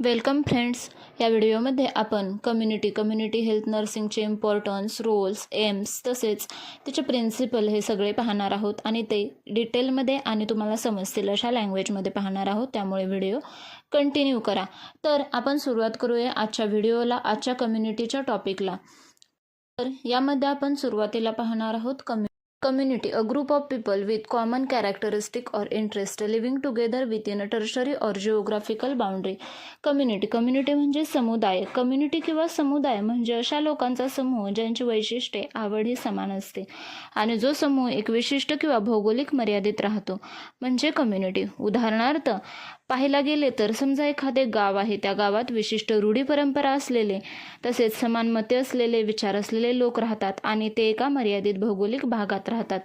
Welcome friends. या व्हिडिओमध्ये आपण कम्युनिटी हेल्थ नर्सिंगचे इम्पॉर्टन्स, रोल्स, एम्स तसेच त्याचे प्रिन्सिपल हे सगळे पाहणार आहोत आणि ते डिटेलमध्ये आणि तुम्हाला समजतील अशा लँग्वेजमध्ये पाहणार आहोत. त्यामुळे व्हिडिओ कंटिन्यू करा. तर आपण सुरुवात करूया आजच्या व्हिडिओला, आजच्या कम्युनिटीच्या टॉपिकला. तर यामध्ये आपण सुरुवातीला पाहणार आहोत Community, a group of people with common characteristic or interest living together within a tertiary or geographical boundary. Community म्हणजे समुदाय. कम्युनिटी किंवा समुदाय म्हणजे अशा लोकांचा समूह ज्यांची वैशिष्ट्ये, आवड ही समान असते आणि जो समूह एक विशिष्ट किंवा भौगोलिक मर्यादित राहतो म्हणजे कम्युनिटी. उदाहरणार्थ पाहायला गेले तर समजा एखादे गाव आहे, त्या गावात विशिष्ट रूढी परंपरा असलेले तसेच समान मते असलेले, विचार असलेले लोक राहतात आणि ते एका मर्यादित भौगोलिक भागात राहतात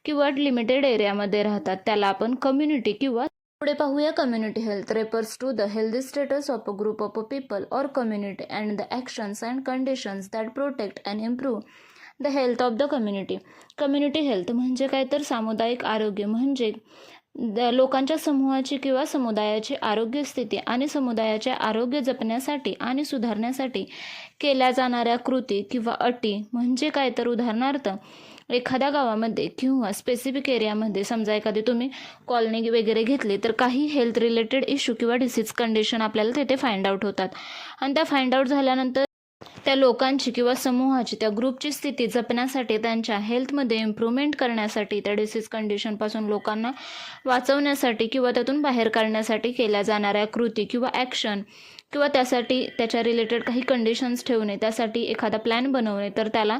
किंवा लिमिटेड एरियामध्ये राहतात. त्याला आपण कम्युनिटी किंवा पुढे पाहूया. Community health refers to the healthy status of a group of people और community and the actions and conditions that protect and improve the health of the community. Community health म्हणजे काय तर सामुदायिक आरोग्य म्हणजे लोकांच्या समूहाची किंवा समुदायाची आरोग्य स्थिती आणि समुदायाचे आरोग्य जपण्यासाठी आणि सुधारण्यासाठी केल्या जाणाऱ्या कृती किंवा अटी म्हणजे काय तर उदाहरणार्थ एखाद्या गावामध्ये किंवा स्पेसिफिक एरियामध्ये समजा एखादी तुम्ही कॉलनी वगैरे घेतली तर काही हेल्थ रिलेटेड इश्यू किंवा डिसीज कंडिशन आपल्याला तिथे फाइंड आउट होतात आणि त्या फाइंड आउट झाल्यानंतर त्या लोकांची किंवा समूहाची, त्या ग्रुपची स्थिती जपण्यासाठी, त्यांच्या हेल्थमध्ये इम्प्रूव्हमेंट करण्यासाठी, त्या डिसीज कंडिशनपासून लोकांना वाचवण्यासाठी किंवा त्यातून बाहेर काढण्यासाठी केल्या जाणाऱ्या कृती किंवा ॲक्शन किंवा त्यासाठी त्याच्या रिलेटेड काही कंडिशन्स ठेवणे, त्यासाठी एखादा प्लॅन बनवणे, तर त्याला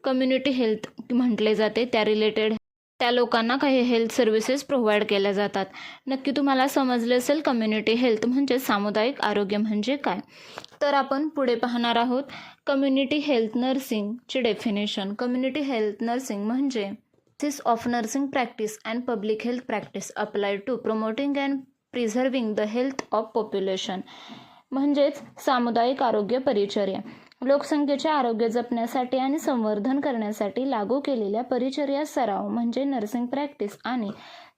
कम्युनिटी हेल्थ म्हटले जाते. त्या रिलेटेड त्या लोकांना काही हेल्थ सर्व्हिसेस प्रोव्हाइड केल्या जातात. नक्की तुम्हाला समजले असेल कम्युनिटी हेल्थ म्हणजे सामुदायिक आरोग्य म्हणजे काय. तर आपण पुढे पाहणार आहोत कम्युनिटी हेल्थ नर्सिंगची डेफिनेशन. कम्युनिटी हेल्थ नर्सिंग म्हणजे सिस of nursing practice and public health practice applied to promoting and preserving the health of population. म्हणजेच सामुदायिक आरोग्य परिचर्या, लोकसंख्येचे आरोग्य जपण्यासाठी आणि संवर्धन करण्यासाठी लागू केलेल्या परिचर्या सराव म्हणजे नर्सिंग प्रॅक्टिस आणि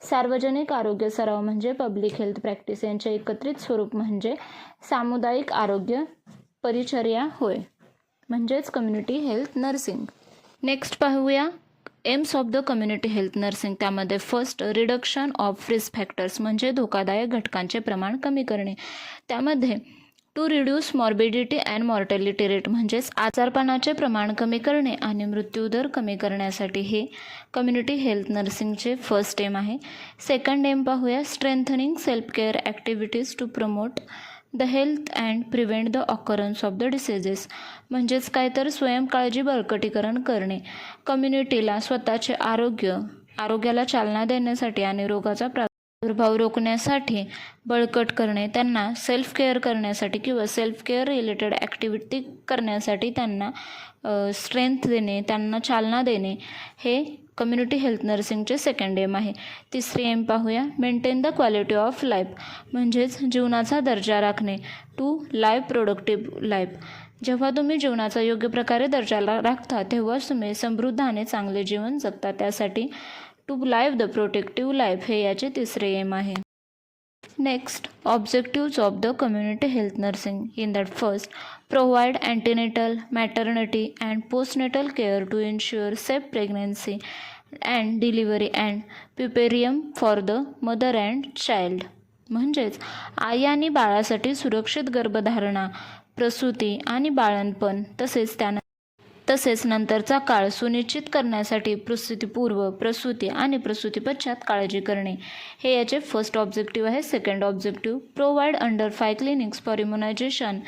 सार्वजनिक आरोग्य सराव म्हणजे पब्लिक हेल्थ प्रॅक्टिस यांचे एकत्रित स्वरूप म्हणजे सामुदायिक आरोग्य परिचर्या होय, म्हणजेच कम्युनिटी हेल्थ नर्सिंग. नेक्स्ट पाहूया aims of the community health nursing. त्यामध्ये first, reduction of risk factors म्हणजे धोकादायक घटकांचे प्रमाण कमी करणे. त्यामध्ये to reduce morbidity and mortality rate म्हणजेच आजारपणाचे प्रमाण कमी करणे आणि मृत्यूदर कमी करण्यासाठी हे कम्युनिटी हेल्थ नर्सिंगचे फर्स्ट एम आहे. सेकंड एम पाहूया strengthening self care activities to promote the health and prevent the occurrence of the diseases म्हणजेच काय तर स्वयंकाळजी बळकटीकरण करणे. कम्युनिटीला स्वतःचे आरोग्याला चालना देण्यासाठी आणि रोगाचा प्रादुर्भाव रोखण्यासाठी बळकट करणे, त्यांना सेल्फ केअर करण्यासाठी किंवा सेल्फ केअर रिलेटेड ॲक्टिव्हिटी करण्यासाठी त्यांना स्ट्रेंथ देणे, त्यांना चालना देणे हे कम्युनिटी हेल्थ नर्सिंगचे सेकंड एम आहे. तिसरी एम पाहूया maintain the quality of life म्हणजेच जीवनाचा दर्जा राखणे. टू लाईफ प्रोडक्टिव्ह लाईफ, जेव्हा तुम्ही जीवनाचा योग्य प्रकारे दर्जाला राखता तेव्हाच तुम्ही समृद्ध आणि चांगले जीवन जगता. त्यासाठी to life the protective life हे याचे तिसरे एम आहे. Next, objectives of the community health nursing. In that first, provide antenatal, maternity and postnatal care to ensure safe pregnancy and delivery and puerperium for the mother and child म्हणजेच आई आणि बाळासाठी सुरक्षित गर्भधारणा, प्रसूती आणि बाळंतपण तसेच नंतरचा काळ सुनिश्चित करण्यासाठी प्रसूतीपूर्व, प्रसूती आणि प्रसूतीपश्चात काळजी करणे हे याचे फर्स्ट ऑब्जेक्टिव्ह आहे. Second objective, provide under 5 clinics for immunisation,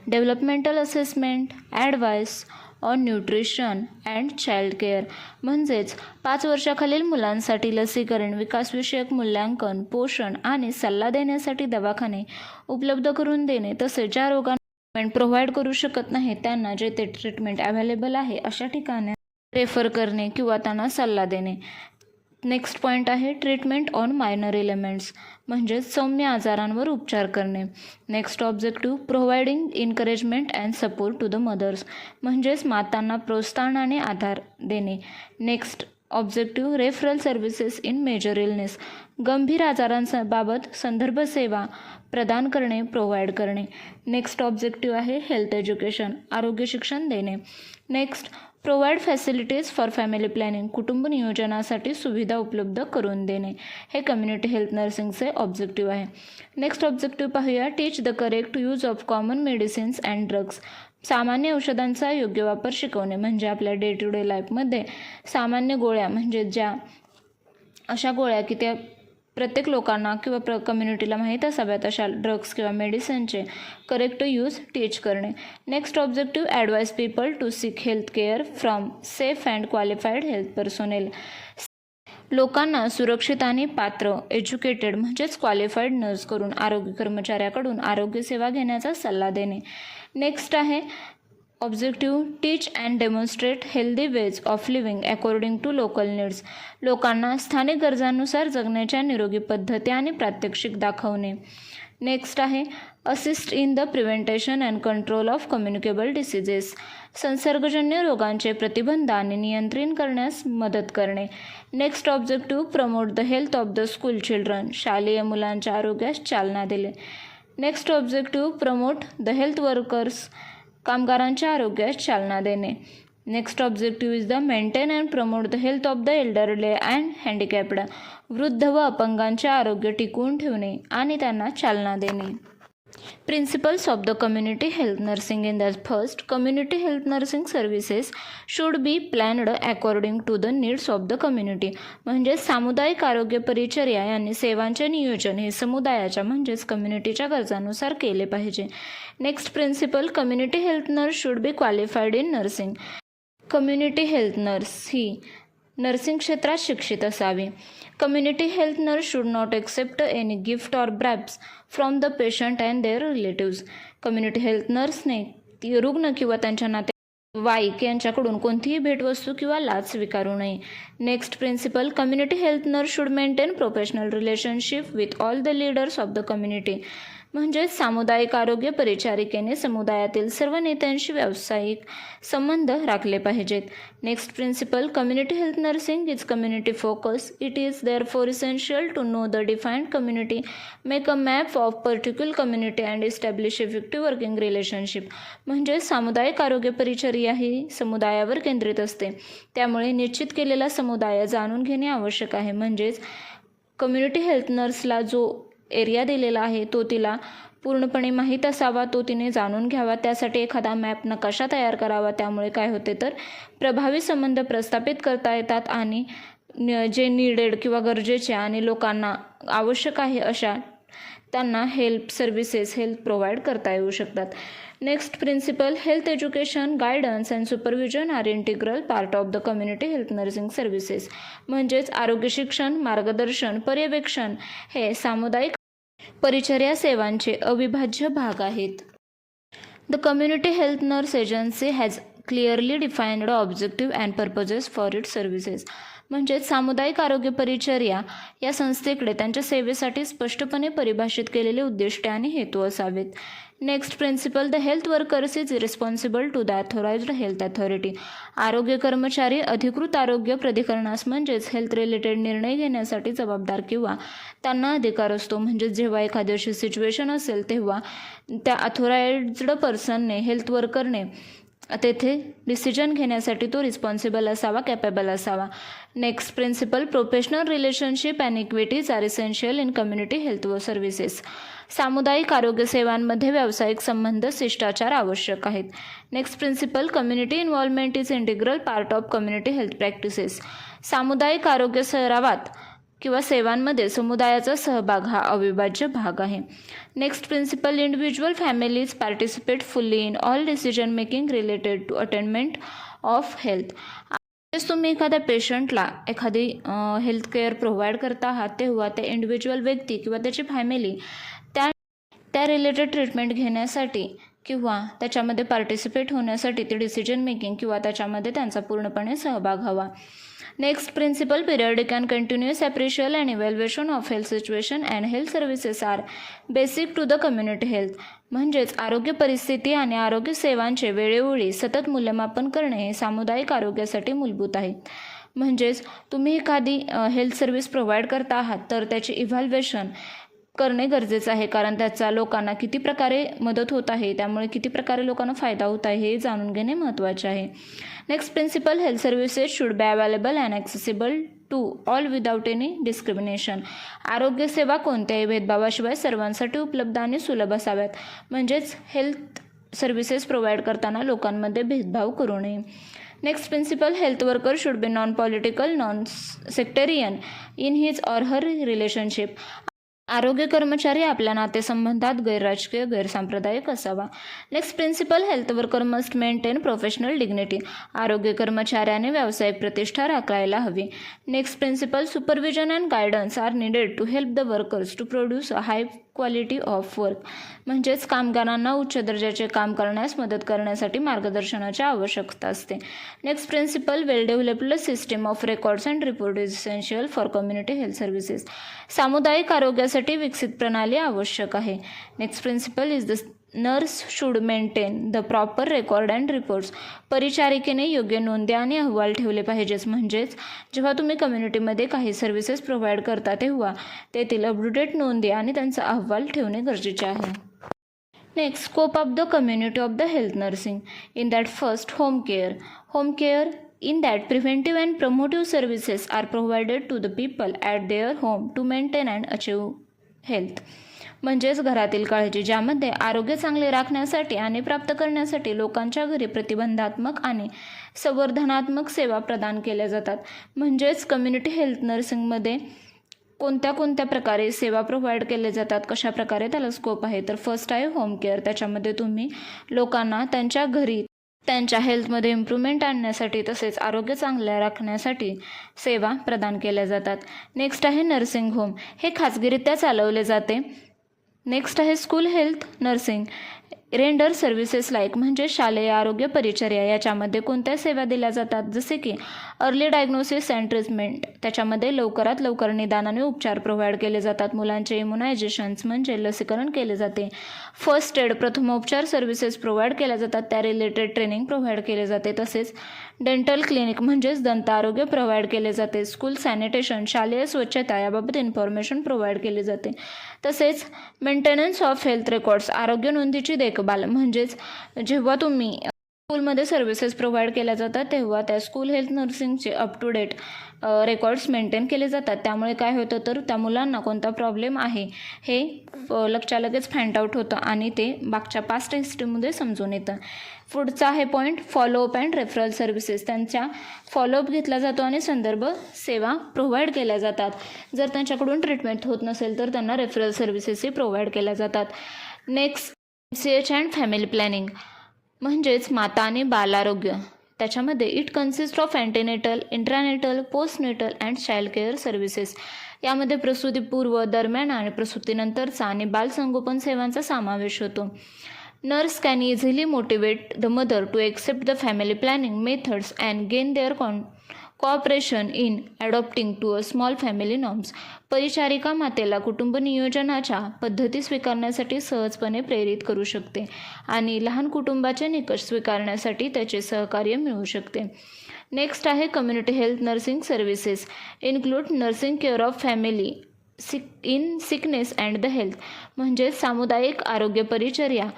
developmental assessment, advice on nutrition and child care म्हणजेच 5 वर्षाखालील मुलांसाठी लसीकरण, विकासविषयक मूल्यांकन, पोषण आणि सल्ला देण्यासाठी दवाखाने उपलब्ध करून देणे. तसेच ज्या रोगांना प्रोव्हाइड करू शकत नाही त्यांना जे ते ट्रीटमेंट अवेलेबल आहे अशा ठिकाणी रेफर करणे किंवा त्यांना सल्ला देणे. नेक्स्ट पॉईंट आहे ट्रीटमेंट ऑन मायनर एलिमेंट्स म्हणजेच सौम्य आजारांवर उपचार करणे. Next objective, providing encouragement and support to the mothers म्हणजेच मातांना प्रोत्साहन आणि आधार देणे. Next objective referral services in major illness, गंभीर आजारांबाबत संदर्भ सेवा प्रदान करणे, प्रोव्हाइड करणे. नेक्स्ट ऑब्जेक्टिव्ह आहे हेल्थ एज्युकेशन, आरोग्य शिक्षण देणे. Next provide facilities for family planning, कुटुंब नियोजनासाठी सुविधा उपलब्ध करून देणे. हे कम्युनिटी हेल्थ नर्सिंगचे ऑब्जेक्टिव्ह आहे. नेक्स्ट ऑब्जेक्टिव्ह पाहूया teach the correct use of common medicines and drugs, सामान्य औषधांचा योग्य वापर शिकवणे. म्हणजे आपल्या डे टू डे लाईफमध्ये सामान्य गोळ्या म्हणजे ज्या अशा गोळ्या की त्या प्रत्येक लोकांना किंवा कम्युनिटीला माहीत असाव्यात अशा ड्रग्स किंवा मेडिसिनचे करेक्ट यूज टीच करणे. Next objective advise people to seek health care from safe and qualified health personnel, लोकांना सुरक्षित आणि पात्र एज्युकेटेड म्हणजेच क्वालिफाईड नर्स करून आरोग्य कर्मचाऱ्याकडून आरोग्य सेवा घेण्याचा सल्ला देणे. नेक्स्ट आहे objective teach and demonstrate healthy ways of living according to local needs, लोकांना स्थानिक गरजांनुसार जगण्याच्या निरोगी पद्धती आणि प्रात्यक्षिक दाखवणे. नेक्स्ट आहे assist in the prevention and control of communicable diseases, संसर्गजन्य रोगांचे प्रतिबंध आणि नियंत्रण करण्यास मदत करणे. Next objective promote the health of the school children, शालेय मुलांच्या आरोग्यास चालना दिले. Next objective promote the health workers, कामगारांच्या आरोग्यास चालना देणे. Next objective is the maintain and promote the health of the elderly and handicapped, वृद्ध व अपंगांचे आरोग्य टिकवून ठेवणे आणि त्यांना चालना देणे. Principles of the community health nursing in the first, community health nursing services should be planned according to the needs of the community. म्हणजे सामुदायिक आरोग्य परिचर्या यांनी सेवांचे नियोजन हे समुदायाच्या म्हणजेच कम्युनिटीच्या गरजांनुसार केले पाहिजे. Next principle, community health nurse should be qualified in nursing. Community health nurse ही नर्सिंग क्षेत्रात शिक्षित असावी. Community health nurse should not accept any gift or bribes from the patient and their relatives. Community health नर्सने रुग्ण किंवा त्यांच्या नातेवाईक यांच्याकडून कोणतीही भेटवस्तू किंवा लाच स्वीकारू नये. Next principle, community health nurse should maintain professional relationship with all the leaders of the community. म्हणजेच सामुदायिक आरोग्य परिचारिकेने समुदायातील सर्व नेत्यांशी व्यावसायिक संबंध राखले पाहिजेत. Next principle, community health nursing is community focus. It is therefore essential to know the defined community, make a map of particular community and establish effective working relationship. म्हणजे सामुदायिक आरोग्य परिचर्या ही समुदायावर केंद्रित असते, त्यामुळे निश्चित केलेला समुदाय जाणून घेणे आवश्यक आहे. म्हणजेच कम्युनिटी हेल्थ नर्सला जो एरिया दिलेला आहे तो तिला पूर्णपणे माहीत असावा, तो तिने जाणून घ्यावा. त्यासाठी एखादा मॅप नकाशा तयार करावा. त्यामुळे काय होते तर प्रभावी संबंध प्रस्थापित करता येतात आणि जे नीडेड किंवा गरजेचे आणि लोकांना आवश्यक आहे अशा त्यांना हेल्प सर्व्हिसेस प्रोव्हाइड करता येऊ शकतात. Next principle, health education, guidance and supervision are integral part of the community health nursing services. म्हणजेच आरोग्य शिक्षण, मार्गदर्शन, पर्यवेक्षण हे सामुदायिक परिचर्या सेवांचे अविभाज्य भाग आहेत. The community health nurse agency has clearly defined objective and purposes for it services. म्हणजेच सामुदायिक आरोग्य परिचर्या या संस्थेकडे त्यांच्या सेवेसाठी स्पष्टपणे परिभाषित केलेले उद्दिष्टे आणि हेतू असावेत. Next principle, the health workers is responsible to the authorised health authority. आरोग्य कर्मचारी अधिकृत आरोग्य प्राधिकरणास म्हणजेच हेल्थ रिलेटेड निर्णय घेण्यासाठी जबाबदार किंवा त्यांना अधिकार असतो. म्हणजेच जेव्हा एखादी अशी सिच्युएशन असेल तेव्हा त्या अथॉराइज्ड पर्सनने हेल्थ वर्करने तेथे डिसिजन घेण्यासाठी तो रिस्पॉन्सिबल असावा, कॅपेबल असावा. Next principle, professional relationship and equities are essential in community health services. सामुदायिक आरोग्य सेवांमध्ये व्यावसायिक संबंध, शिष्टाचार आवश्यक आहेत. Next principle, community involvement is integral part of community health practices. सामुदायिक आरोग्य सरावात किंवा सेवांमध्ये समुदायाचा सहभाग हा अविभाज्य भाग आहे. Next principle, individual families participate fully in all decision making related to attainment of health. तुम्ही एखाद्या पेशंटला एखादी हेल्थ केअर प्रोव्हाइड करता आहात तेव्हा त्या इंडिव्हिज्युअल व्यक्ती किंवा त्याची फॅमिली त्या रिलेटेड ट्रीटमेंट घेण्यासाठी किंवा त्याच्यामध्ये पार्टिसिपेट होण्यासाठी ते डिसिजन मेकिंग किंवा त्याच्यामध्ये त्यांचा पूर्णपणे सहभाग हवा. Next principle, periodic and continuous appraisal and evaluation of health situation and health services are basic to the community health. म्हणजेच आरोग्य परिस्थिती आणि आरोग्य सेवांचे वेळोवेळी सतत मूल्यमापन करणे हे सामुदायिक आरोग्यासाठी मूलभूत आहे. म्हणजेच तुम्ही एखादी हेल्थ सर्व्हिस प्रोव्हाइड करता आहात तर त्याचे इव्हॅल्युएशन करणे गरजेचं आहे, कारण त्याचा लोकांना किती प्रकारे मदत होत आहे, त्यामुळे किती प्रकारे लोकांना फायदा होत आहे हे जाणून घेणे महत्त्वाचे आहे. Next principle, health services should be available and accessible to all without any discrimination. आरोग्यसेवा कोणत्याही भेदभावाशिवाय सर्वांसाठी उपलब्ध आणि सुलभ असाव्यात. म्हणजेच हेल्थ सर्व्हिसेस प्रोव्हाइड करताना लोकांमध्ये भेदभाव करू नये. Next principle, health worker should be non political, non sectarian in his or her relationship. आरोग्य कर्मचारी आपल्या नातेसंबंधात गैरराजकीय, गैरसांप्रदायिक असावा. Next principle, health worker must maintain professional dignity. आरोग्य कर्मचाऱ्याने व्यावसायिक प्रतिष्ठा राखायला हवी. Next principle, supervision and guidance are needed to help the workers to produce a high quality of work. म्हणजेच कामगारांना उच्च दर्जाचे काम करण्यास मदत करण्यासाठी मार्गदर्शनाची आवश्यकता असते. Next principle, well developed system of records and report is essential for community health services. सामुदायिक आरोग्यासाठी विकसित प्रणाली आवश्यक आहे. Next principle is the nurse should maintain the proper record and reports. परिचारिकेने योग्य नोंदी आणि अहवाल ठेवले पाहिजेच. म्हणजेच जेव्हा तुम्ही कम्युनिटीमध्ये काही सर्व्हिसेस प्रोव्हाइड करता तेव्हा तेथील अपटुडेट नोंदी आणि त्यांचा अहवाल ठेवणे गरजेचे आहे. Next, scope of the community of the health nursing. In that first, home care. In that, preventive and promotive services are provided to the people at their home to maintain and achieve health. म्हणजेच घरातील काळजी, ज्यामध्ये आरोग्य चांगले राखण्यासाठी आणि प्राप्त करण्यासाठी लोकांच्या घरी प्रतिबंधात्मक आणि संवर्धनात्मक सेवा प्रदान केल्या जातात. म्हणजेच कम्युनिटी हेल्थ नर्सिंगमध्ये कोणत्या प्रकारे सेवा प्रोव्हाइड केल्या जातात, कशा प्रकारे त्याला स्कोप आहे. तर फर्स्ट आहे होम केअर. त्याच्यामध्ये तुम्ही लोकांना त्यांच्या घरी त्यांच्या हेल्थमध्ये इम्प्रूव्हमेंट आणण्यासाठी तसेच आरोग्य चांगले राखण्यासाठी सेवा प्रदान केल्या जातात. नेक्स्ट आहे नर्सिंग होम. हे खाजगीरित्या चालवले जाते. नेक्स्ट आहे school health nursing. Render services like, म्हणजे शालेय आरोग्य परिचर्या. याच्यामध्ये कोणत्या सेवा दिल्या जातात, जसे की अर्ली डायग्नोसिस अँड ट्रीटमेंट. त्याच्यामध्ये लवकरात लवकर निदान आणि उपचार प्रोव्हाइड केले जातात. मुलांचे इम्युनायझेशन्स म्हणजे लसीकरण केले जाते. फर्स्ट एड, प्रथमोपचार सर्व्हिसेस प्रोव्हाइड केल्या जातात. त्या रिलेटेड ट्रेनिंग प्रोव्हाइड केले जाते. तसेच डेंटल क्लिनिक म्हणजेच दंत आरोग्य प्रोव्हाइड केले जाते. स्कूल सॅनिटेशन, शालेय स्वच्छता याबाबत इन्फॉर्मेशन प्रोव्हाइड केले जाते. तसेच मेंटेनन्स ऑफ हेल्थ रेकॉर्ड्स, आरोग्य नोंदीची देखभाल. म्हणजेच जेव्हा तुम्ही स्कूलमध्ये सर्व्हिसेस प्रोव्हाइड केल्या जातात तेव्हा त्या स्कूल हेल्थ नर्सिंगचे up to date records maintain केले जातात. त्यामुळे काय होतं, तर त्या मुलांना कोणता प्रॉब्लेम आहे हे लगेच फाइंड आउट होतं आणि ते मागच्या पास्ट हिस्ट्रीमध्ये समजून येतं. पुढचा आहे point, follow up and referral services. त्यांच्या फॉलोअप घेतला जातो आणि संदर्भ सेवा प्रोव्हाइड केल्या जातात. जर त्यांच्याकडून ट्रीटमेंट होत नसेल तर त्यांना रेफरल सर्व्हिसेसही प्रोव्हाइड केल्या जातात. Next, MCH and family planning. म्हणजेच माता आणि बाल आरोग्य. त्याच्यामध्ये it consist of antenatal, intranatal, postnatal and child care services. यामध्ये प्रसूतीपूर्व, दरम्यान आणि प्रसूतीनंतरचा आणि बालसंगोपन सेवांचा समावेश होतो. Nurse can easily motivate the mother to accept the family planning methods and gain their cooperation in adopting to a small family norms. परिचारिका मातेला कुटुंब नियोजनाच्या पद्धती स्वीकारण्यासाठी सहजपणे प्रेरित करू शकते आणि लहान कुटुंबाचे निकष स्वीकारण्यासाठी त्याचे सहकार्य मिळू शकते. नेक्स्ट आहे community health nursing services. Include nursing care of family in sickness and the health. म्हणजे सामुदायिक आरोग्य परिचर्या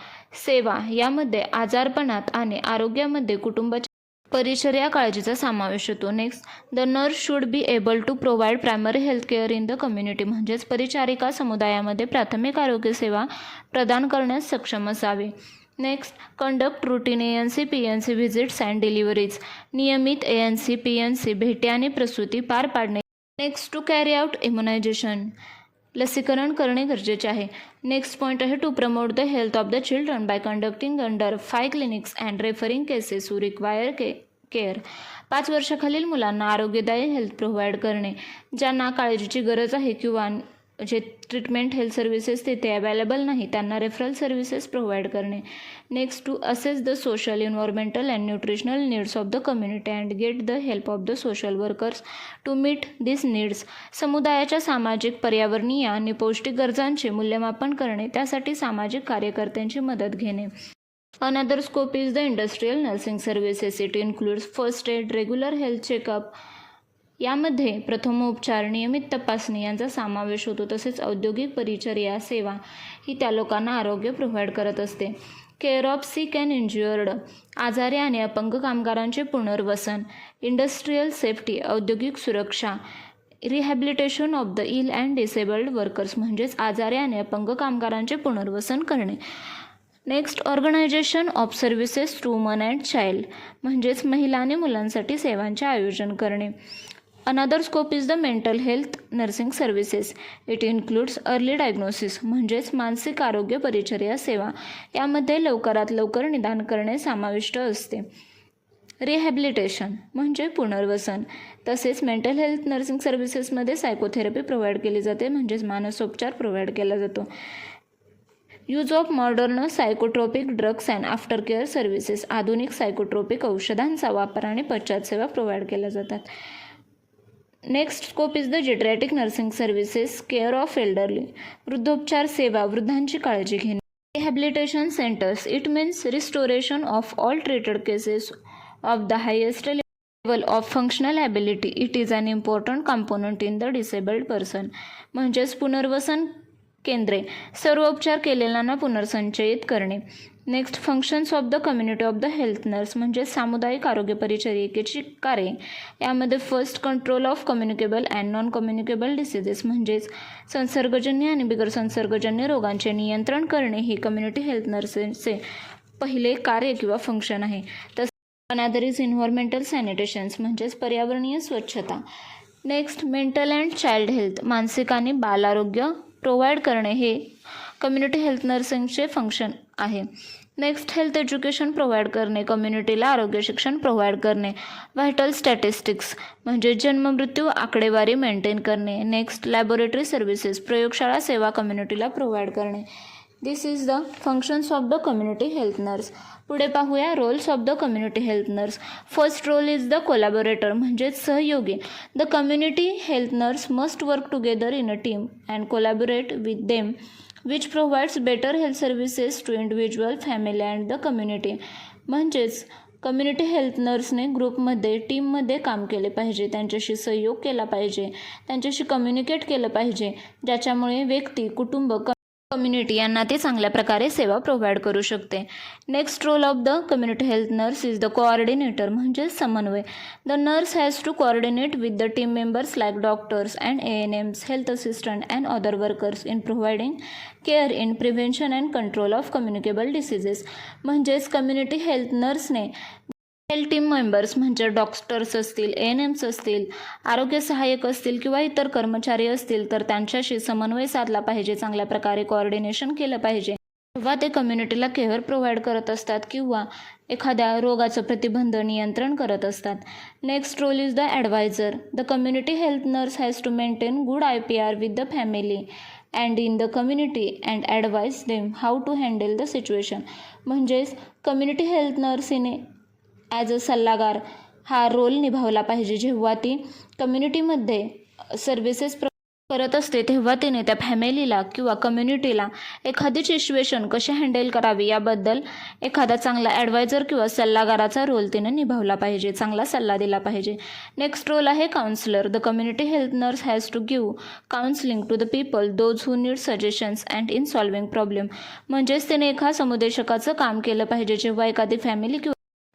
सेवा यामध्ये आजारपणात आणि आरोग्यामध्ये कुटुंबाच्या परिचर्या काळजीचा समावेश होतो. Next, the nurse should be able to provide primary health care in the community. म्हणजेच परिचारिका समुदायामध्ये प्राथमिक आरोग्य सेवा प्रदान करण्यास सक्षम असावे. Next, conduct routine ANC PNC visits and deliveries. नियमित ANC PNC भेटी आणि प्रसूती पार पाडणे. Next, to carry out immunisation. लसीकरण करणे गरजेचे आहे. नेक्स्ट पॉईंट आहे to promote the health of the children by conducting under 5 clinics and referring cases who require care. 5 वर्षाखालील मुलांना आरोग्यदायी हेल्थ प्रोव्हाइड करणे. ज्यांना काळजीची गरज आहे किंवा जे ट्रीटमेंट हेल्थ सर्व्हिसेस तिथे अवेलेबल नाही त्यांना रेफरल सर्व्हिसेस प्रोव्हाइड करणे. Next, to assess the social, environmental and nutritional needs of the community and get the help of the social workers to meet this needs. समुदायाच्या सामाजिक, पर्यावरणीय आणि पौष्टिक गरजांचे मूल्यमापन करणे, त्यासाठी सामाजिक कार्यकर्त्यांची मदत घेणे. Another scope is the industrial nursing services. It includes first aid, regular health checkup, यामध्ये प्रथमोपचार, नियमित तपासणी यांचा समावेश होतो. तसेच औद्योगिक परिचर्या सेवा ही त्या लोकांना आरोग्य प्रोव्हाइड करत असते. Care of sick and injured, आजारी आणि अपंग कामगारांचे पुनर्वसन. इंडस्ट्रियल सेफ्टी, औद्योगिक सुरक्षा. Rehabilitation of the ill and disabled workers, म्हणजेच आजारी आणि अपंग कामगारांचे पुनर्वसन करणे. Next, organisation of services to woman and child, म्हणजेच महिला आणि मुलांसाठी सेवांचे आयोजन करणे. Another scope is the mental health nursing services. It includes early diagnosis, म्हणजेच मानसिक आरोग्य परिचर्या सेवा. यामध्ये लवकरात लवकर निदान करणे समाविष्ट असते. रिहॅबिलिटेशन म्हणजे पुनर्वसन. तसेच मेंटल हेल्थ नर्सिंग सर्व्हिसेसमध्ये सायकोथेरपी प्रोव्हाइड केली जाते, म्हणजेच मानसोपचार प्रोव्हाइड केला जातो. Use of modern psychotropic drugs and after care services, आधुनिक सायकोट्रोपिक औषधांचा वापर आणि पश्चात सेवा प्रोव्हाइड केल्या जातात. Next scope is the geriatric nursing services. Care of elderly, वृद्धोपचार सेवा, वृद्धांची काळजी घेणे. Rehabilitation centres, it means restoration of all treated cases of the highest level of functional ability. It is an important component in the disabled person, म्हणजेच पुनर्वसन केंद्रे, सर्व उपचार केलेल्यांना पुनर्संचयित करणे. Next, functions of the community of the health nurse, म्हणजे सामुदायिक आरोग्य परिचर्येची कार्ये. यामध्ये first, control of communicable and non communicable diseases, म्हणजेच संसर्गजन्य आणि बिगर संसर्गजन्य रोगांचे नियंत्रण करणे ही कम्युनिटी हेल्थ नर्सेसचे पहिले कार्य किंवा फंक्शन आहे. तसेच अनदर इज एन्व्हायरमेंटल सॅनिटेशन्स, म्हणजेच पर्यावरणीय स्वच्छता. Next, mental and child health, मानसिक आणि बाल आरोग्य प्रोव्हाइड करणे हे कम्युनिटी हेल्थ नर्सिंगचे फंक्शन आहे. नेक्स्ट, हेल्थ एज्युकेशन प्रोव्हाइड करणे, कम्युनिटीला आरोग्य शिक्षण प्रोव्हाइड करणे. व्हायटल स्टॅटिस्टिक्स म्हणजे जन्ममृत्यू आकडेवारी मेंटेन करणे. नेक्स्ट, लॅबोरेटरी सर्व्हिसेस, प्रयोगशाळा सेवा कम्युनिटीला प्रोव्हाइड करणे. This is the functions of the community health nurse. पुढे पाहूया roles of the community health nurse. First role is the collaborator, म्हणजेच सहयोगी. The community health nurse must work together in a team and collaborate with them which provides better health services to individual, family and the community. म्हणजेच community health नर्सने ग्रुपमध्ये, टीममध्ये काम केले पाहिजे, त्यांच्याशी सहयोग केला पाहिजे, त्यांच्याशी कम्युनिकेट केलं पाहिजे, ज्याच्यामुळे व्यक्ती, कुटुंब, कम्युनिटी यांना ते चांगल्या प्रकारे सेवा प्रोव्हाइड करू शकते. Next role of the community health nurse is the coordinator, म्हणजे समन्वय. The nurse has to coordinate with the team members like doctors and ANMs, health assistant and other workers in providing care in prevention and control of communicable diseases. म्हणजेच community health नर्सने health team members म्हणजे doctors असतील, ANMs असतील, आरोग्य सहाय्यक असतील किंवा इतर कर्मचारी असतील तर त्यांच्याशी समन्वय साधला पाहिजे, चांगल्या प्रकारे कोऑर्डिनेशन केलं पाहिजे. जेव्हा ते कम्युनिटीला केअर प्रोव्हाइड करत असतात किंवा एखाद्या रोगाचं प्रतिबंध, नियंत्रण करत असतात. Next role is the adviser. The community health nurse has to maintain good IPR with the family and in the community and advise them how to handle the situation. म्हणजेच कम्युनिटी हेल्थ नर्सने as a सल्लागार हा role निभावला पाहिजे. जेव्हा ती कम्युनिटीमध्ये services करत असते तेव्हा तिने त्या फॅमिलीला किंवा कम्युनिटीला एखादी सिच्युएशन कशी हँडल करावी याबद्दल एखादा चांगला ॲडवायझर किंवा सल्लागाराचा रोल तिने निभावला पाहिजे, चांगला सल्ला दिला पाहिजे. नेक्स्ट रोल आहे counsellor. The community health nurse has to give counselling to the people those who need suggestions and in solving problem. म्हणजेच तिने एका समुदेशकाचं काम केलं पाहिजे. जेव्हा एखादी फॅमिली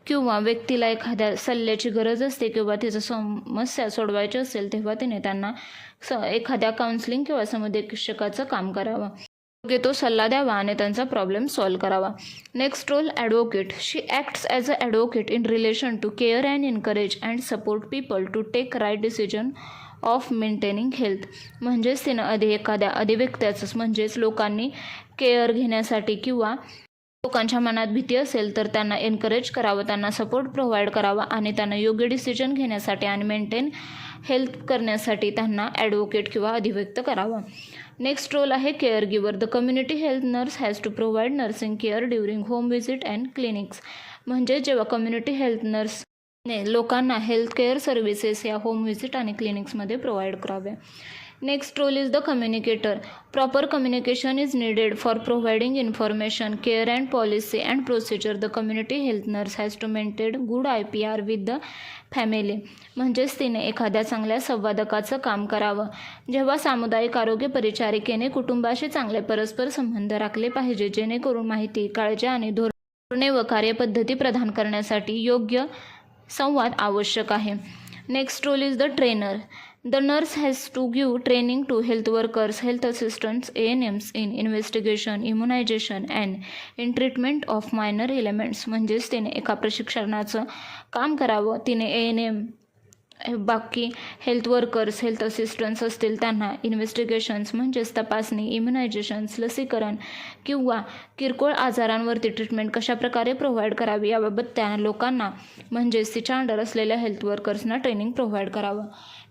किंवा व्यक्तीला एखाद्या सल्ल्याची गरज असते किंवा तिचं समस्या सोडवायची असेल तेव्हा तिने त्यांना एखाद्या काउन्सिलिंग किंवा समुदेशकाचं काम करावं, तो सल्ला द्यावा आणि त्यांचा प्रॉब्लेम सॉल्व करावा. Next role advocate. She acts as a advocate in relation to care and encourage and support people to take right decision of maintaining health. म्हणजेच तिनं एखाद्या अधिव्यक्त्याचं म्हणजेच लोकांनी केअर घेण्यासाठी किंवा लोकांच्या मनात भीती असेल तर त्यांना एनकरेज करावं, त्यांना सपोर्ट प्रोव्हाइड करावा आणि त्यांना योग्य डिसिजन घेण्यासाठी आणि मेंटेन हेल्थ करण्यासाठी त्यांना ॲडव्होकेट किंवा अधिव्यक्त करावं. नेक्स्ट रोल आहे care giver. The community health nurse has to provide nursing care during home visit and clinics. म्हणजे जेव्हा कम्युनिटी हेल्थ नर्सने लोकांना हेल्थ केअर सर्व्हिसेस या होम व्हिजिट आणि क्लिनिक्समध्ये प्रोव्हाइड कराव्या. Next role is the communicator. Proper communication is needed for providing information, care and policy and procedure. The community health nurse has to maintain good IPR with the family. म्हणजेच तिने एखाद्या चांगल्या संवादकाचं काम करावं. जेव्हा सामुदायिक आरोग्य परिचारिकेने कुटुंबाशी चांगले परस्पर संबंध राखले पाहिजे, जेणेकरून माहिती, काळजी आणि धोरणे व कार्यपद्धती प्रदान करण्यासाठी योग्य संवाद आवश्यक आहे. Next role is the trainer. The nurse has to give training to health workers, health assistants, ANMs in investigation, immunization and in treatment of minor ailments. म्हणजेच तिने एका प्रशिक्षणाचं काम करावं. तिने ANM, बाकी हेल्थ वर्कर्स, हेल्थ असिस्टंट्स असतील त्यांना इन्व्हेस्टिगेशन्स म्हणजेच तपासणी, इम्युनायझेशन्स, लसीकरण किंवा किरकोळ आजारांवरती ट्रीटमेंट कशाप्रकारे प्रोव्हाइड करावी याबाबत त्या लोकांना म्हणजेच तिच्या अंडर असलेल्या हेल्थ वर्कर्सना ट्रेनिंग प्रोव्हाइड करावं.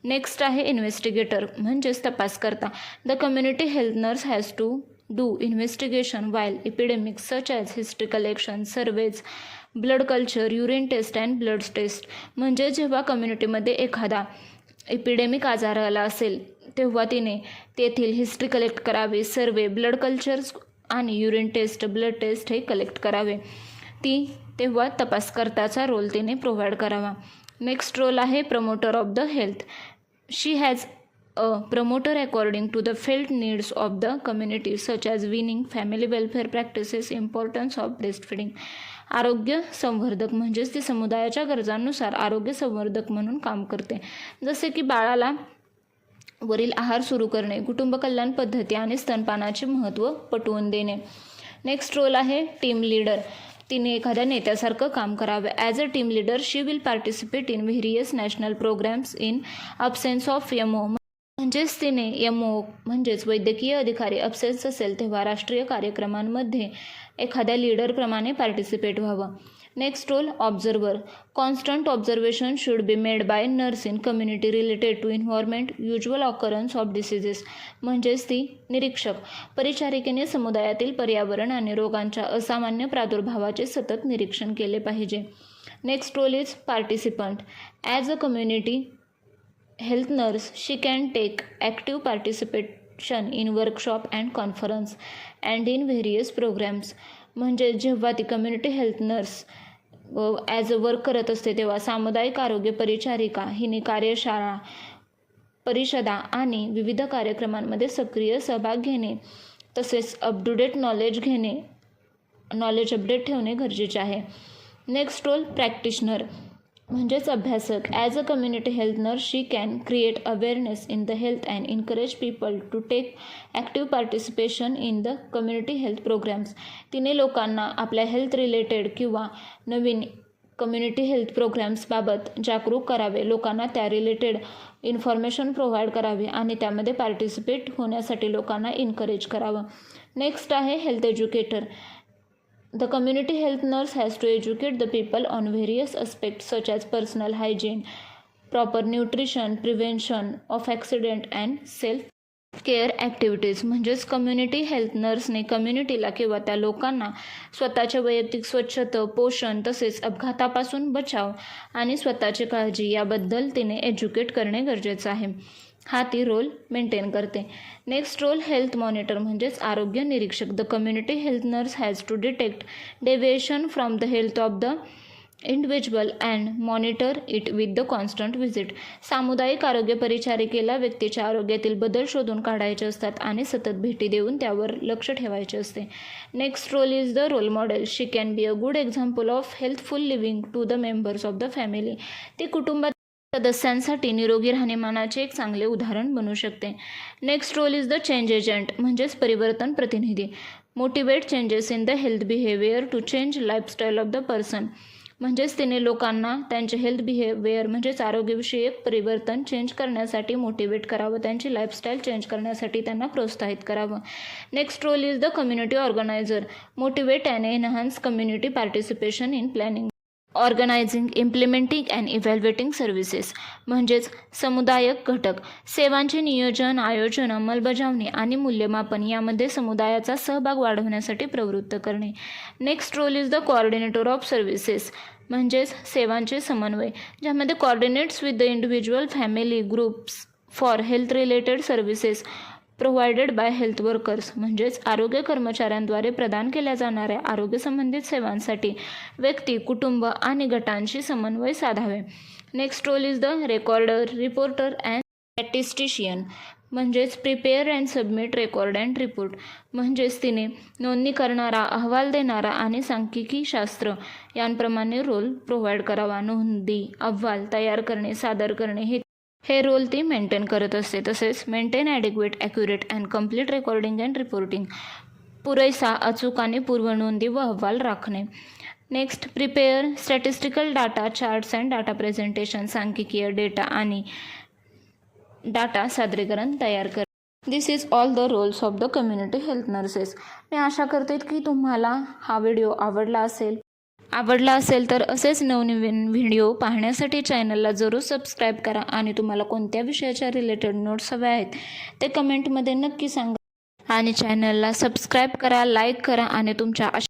नेक्स्ट आहे इन्व्हेस्टिगेटर म्हणजेच तपासकर्ता. The community health nurse has to do investigation while epidemics such as history collection, surveys, blood culture, urine test and blood test. म्हणजे जेव्हा कम्युनिटीमध्ये एखादा एपिडेमिक आजार आला असेल तेव्हा तिने तेथील हिस्ट्री कलेक्ट करावी, सर्वे, ब्लड कल्चर्स आणि युरिन टेस्ट, ब्लड टेस्ट हे कलेक्ट करावे. तेव्हा तपासकर्त्याचा रोल तिने प्रोव्हाइड करावा. नेक्स्ट रोल आहे promoter of the health. She has a promoter according to the felt needs of the community such as weaning, family welfare practices, importance of breastfeeding. आरोग्य संवर्धक म्हणजेच ती समुदायाच्या गरजांनुसार आरोग्य संवर्धक म्हणून काम करते. जसे की बाळाला वरील आहार सुरू करणे, कुटुंब कल्याण पद्धती आणि स्तनपानाचे महत्त्व पटवून देणे. नेक्स्ट रोल आहे टीम लीडर. तिने एखाद्या नेत्यासारखं काम करावे. As a team leader she will participate in various national programmes in absence of MO. म्हणजेच तिने एमओ म्हणजेच वैद्यकीय अधिकारी अब्सेन्स असेल तेव्हा राष्ट्रीय कार्यक्रमांमध्ये एखाद्या लीडरप्रमाणे पार्टिसिपेट व्हावं. Next role observer. Constant observation should be made by nurse in community related to environment, usual occurrence of diseases. म्हणजेच ती निरीक्षक. परिचारिकेने समुदायातील पर्यावरण आणि रोगांच्या असामान्य प्रादुर्भावाचे सतत निरीक्षण केले पाहिजे. Next role is participant. As a community health nurse, she can take active participation in workshop and conference and in various programs. म्हणजे जेव्हा ती community health nurse as a work करत असते तेव्हा सामुदायिक आरोग्य परिचारिका हिने कार्यशाळा, परिषदा आणि विविध कार्यक्रमांमध्ये सक्रिय सहभाग घेणे तसेच up to date knowledge update ठेवणे गरजेचे आहे. नेक्स्ट रोल प्रॅक्टिशनर म्हणजेच अभ्यासक. As a community health nurse she can create awareness in the health and encourage people to take active participation in the community health programmes. तिने लोकांना आपल्या health related किंवा नवीन community health प्रोग्राम्सबाबत जागरूक करावे, लोकांना त्या रिलेटेड इन्फॉर्मेशन प्रोव्हाइड करावी आणि त्यामध्ये पार्टिसिपेट होण्यासाठी लोकांना इनकरेज करावं. नेक्स्ट आहे health educator. The community health nurse has to educate the people on various aspects such as personal hygiene, proper nutrition, prevention of accident and self-care activities. म्हणजेच community health नर्सने कम्युनिटीला किंवा त्या लोकांना स्वतःच्या वैयक्तिक स्वच्छता, पोषण तसेच अपघातापासून बचाव आणि स्वतःची काळजी याबद्दल तिने एज्युकेट करणे गरजेचं आहे. हा ती रोल मेंटेन करते. नेक्स्ट रोल हेल्थ मॉनिटर म्हणजेच आरोग्य निरीक्षक. The community health nurse has to detect deviation from the health of the individual and monitor it with the constant visit. सामुदायिक आरोग्य परिचारिकेला व्यक्तीच्या आरोग्यातील बदल शोधून काढायचे असतात आणि सतत भेटी देऊन त्यावर लक्ष ठेवायचे असते. Next role is the role model. She can be a good example of healthful living to the members of the family. ती कुटुंबात सदस्यांसाठी निरोगी राहणीमानाचे एक चांगले उदाहरण बनू शकते. Next role is the change agent म्हणजेच परिवर्तन प्रतिनिधी. Motivate changes in the health behaviour to change lifestyle of the person. म्हणजेच तिने लोकांना त्यांचे हेल्थ बिहेवियर म्हणजेच आरोग्यविषयक परिवर्तन चेंज करण्यासाठी मोटिवेट करावं, त्यांची लाईफस्टाईल चेंज करण्यासाठी त्यांना प्रोत्साहित करावं. Next role is the community organiser. Motivate and enhance community participation in planning, organising, implementing and evaluating services. म्हणजेच समुदायक घटक. सेवांचे नियोजन, आयोजन, अंमलबजावणी आणि मूल्यमापन यामध्ये समुदायाचा सहभाग वाढवण्यासाठी प्रवृत्त करणे. Next role is the coordinator of services. म्हणजेच सेवांचे समन्वय, ज्यामध्ये coordinates with the individual, family, groups for health related services provided by health workers, म्हणजेच आरोग्य कर्मचाऱ्यांद्वारे प्रदान केल्या जाणाऱ्या आरोग्य संबंधित सेवांसाठी व्यक्ती, कुटुंब आणि गटांशी समन्वय साधावे. Next role is the recorder, reporter and statistician, म्हणजेच prepare and submit record and report, म्हणजेच तिने नोंदणी करणारा, अहवाल देणारा आणि सांख्यिकी शास्त्र यांप्रमाणे रोल प्रोव्हाइड करावा. नोंदी, अहवाल तयार करणे, सादर करणे हे रोल ती मेंटेन करत असते. तसेच maintain adequate, accurate and complete recording and reporting, पुरेसा, अचूक आणि पूर्वनोंदी व अहवाल राखणे. Next prepare statistical data, charts and data presentation, सांख्यिकीय डेटा आणि डाटा सादरीकरण तयार कर. This is all the roles of the community health nurses. मी आशा करते की तुम्हाला हा व्हिडिओ आवडला असेल तर असेच नवनवीन व्हिडिओ पाहण्यासाठी चॅनलला जरूर सबस्क्राईब करा आणि तुम्हाला कोणत्या विषयाच्या रिलेटेड नोट्स हव्या आहेत ते कमेंटमध्ये नक्की सांगा आणि चॅनलला सबस्क्राईब करा, लाईक करा आणि तुमच्या